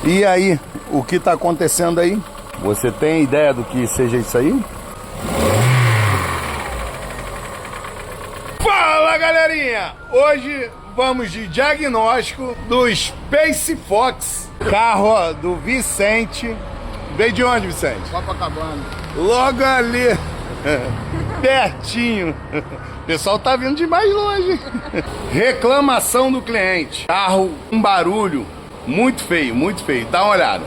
E aí, o que está acontecendo aí? Você tem ideia do que seja isso aí? Fala, galerinha! Hoje vamos de diagnóstico do Space Fox, carro ó, do Vicente. Veio de onde, Vicente? Copacabana. Logo ali, pertinho. O pessoal tá vindo de mais longe. Reclamação do cliente. Carro, um barulho muito feio, muito feio. Dá uma olhada.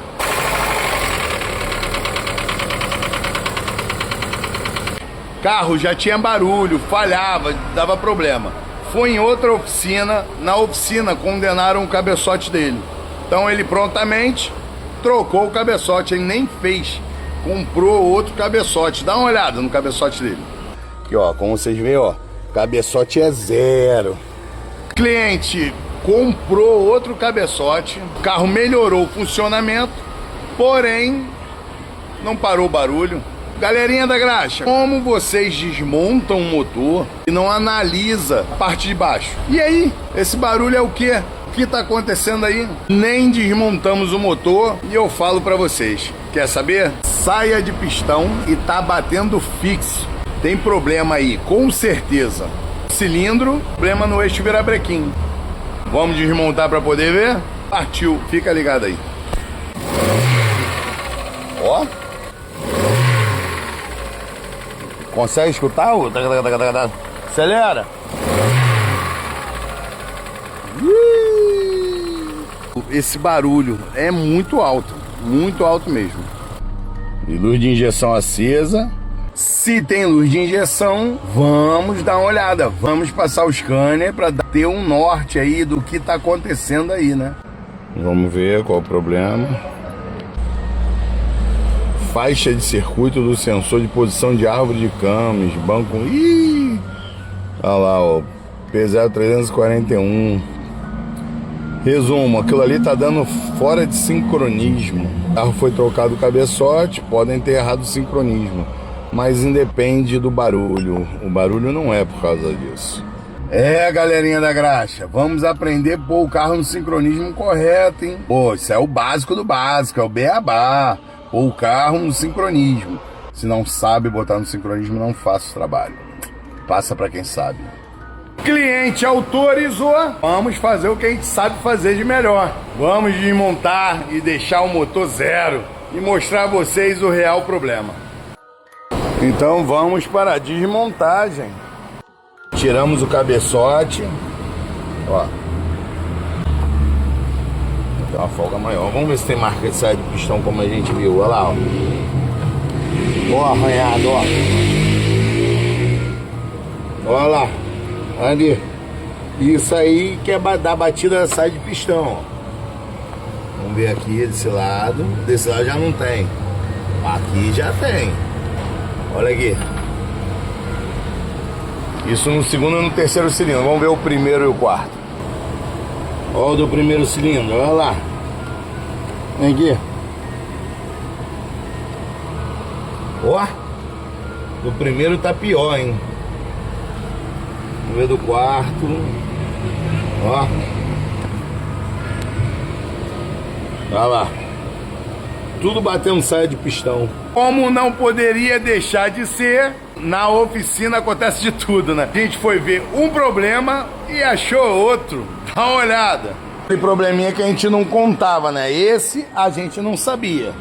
Carro já tinha barulho, falhava, dava problema. Foi em outra oficina, na oficina condenaram o cabeçote dele. Então ele prontamente trocou o cabeçote, ele nem fez, comprou outro cabeçote. Dá uma olhada no cabeçote dele. Aqui ó, como vocês veem ó, cabeçote é zero. Cliente comprou outro cabeçote, o carro melhorou o funcionamento, porém não parou o barulho. Galerinha da graxa, como vocês desmontam o motor e não analisa a parte de baixo? E aí, esse barulho é o quê? O que tá acontecendo aí? Nem desmontamos o motor e eu falo pra vocês. Quer saber? Saia de pistão e tá batendo fixo. Tem problema aí, com certeza. Cilindro, problema no eixo virabrequim. Vamos desmontar pra poder ver? Partiu, fica ligado aí. Ó. Consegue escutar? Acelera. Esse barulho é muito alto mesmo. E luz de injeção acesa. Se tem luz de injeção, vamos dar uma olhada. Vamos passar o scanner para ter um norte aí do que tá acontecendo aí, né? Vamos ver qual o problema. Faixa de circuito do sensor de posição de árvore de camas, banco... Ih! Olha lá, ó, P0341. Resumo, aquilo ali tá dando fora de sincronismo. O carro foi trocado o cabeçote, podem ter errado o sincronismo, mas independe do barulho. O barulho não é por causa disso. É, galerinha da graxa, vamos aprender a pôr o carro no sincronismo correto, hein? Pô, isso é o básico do básico, é o beabá. Ou o carro no sincronismo. Se não sabe botar no sincronismo, não faça o trabalho. Passa para quem sabe. Cliente autorizou. Vamos fazer o que a gente sabe fazer de melhor. Vamos desmontar e deixar o motor zero e mostrar a vocês o real problema. Então vamos para a desmontagem. Tiramos o cabeçote. Ó. Tem uma folga maior. Vamos ver se tem marca de saída de pistão como a gente viu. Olha lá, ó. Ó, arranhado, ó. Olha lá. Ali. Isso aí que é da batida da saída de pistão, ó. Vamos ver aqui desse lado. Desse lado já não tem. Aqui já tem. Olha aqui. Isso no segundo e no terceiro cilindro. Vamos ver o primeiro e o quarto. Olha o do primeiro cilindro, olha lá. Vem aqui. Ó. Do primeiro tá pior, hein. Vamos ver do quarto. Ó. Olha lá. Tudo batendo saia de pistão. Como não poderia deixar de ser, na oficina acontece de tudo, né? A gente foi ver um problema e achou outro. Dá uma olhada. Tem probleminha que a gente não contava, né? Esse a gente não sabia.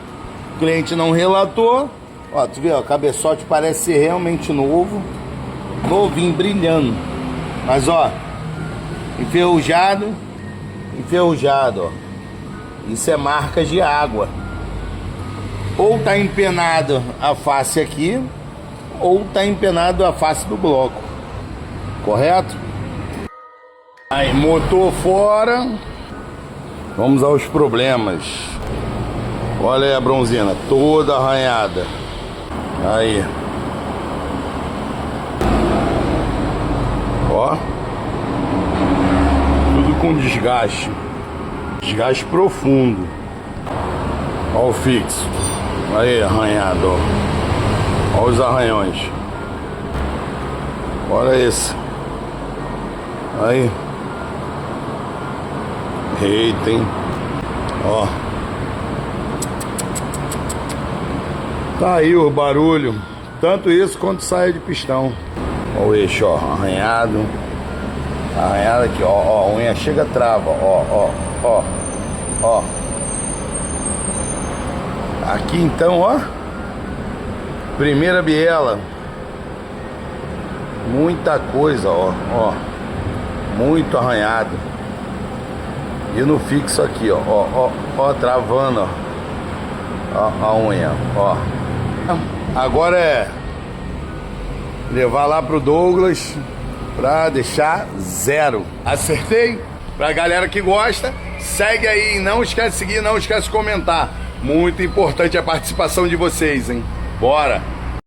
O cliente não relatou. Ó, tu vê, ó, o cabeçote parece ser realmente novo. Novinho, brilhando. Mas, ó, enferrujado. Enferrujado, ó. Isso é marcas de água. Ou tá empenado a face aqui, ou tá empenado a face do bloco. Correto? Aí, motor fora. Vamos aos problemas. Olha aí a bronzina, toda arranhada. Aí. Ó. Tudo com desgaste. Desgaste profundo. Ó o fixo. Aí, arranhado, ó. Olha os arranhões. Olha esse. Aí. Eita, hein? Ó. Tá aí o barulho, tanto isso quanto saia de pistão. Olha o eixo, ó, arranhado. Arranhado aqui, ó, a unha chega trava, ó. Aqui então, ó, primeira biela. Muita coisa, ó, muito arranhado. E no fixo aqui, ó, travando, ó, a unha, ó. Agora é levar lá pro Douglas pra deixar 0. Acertei? Pra galera que gosta, segue aí, não esquece de seguir, não esquece de comentar. Muito importante a participação de vocês, hein? Bora!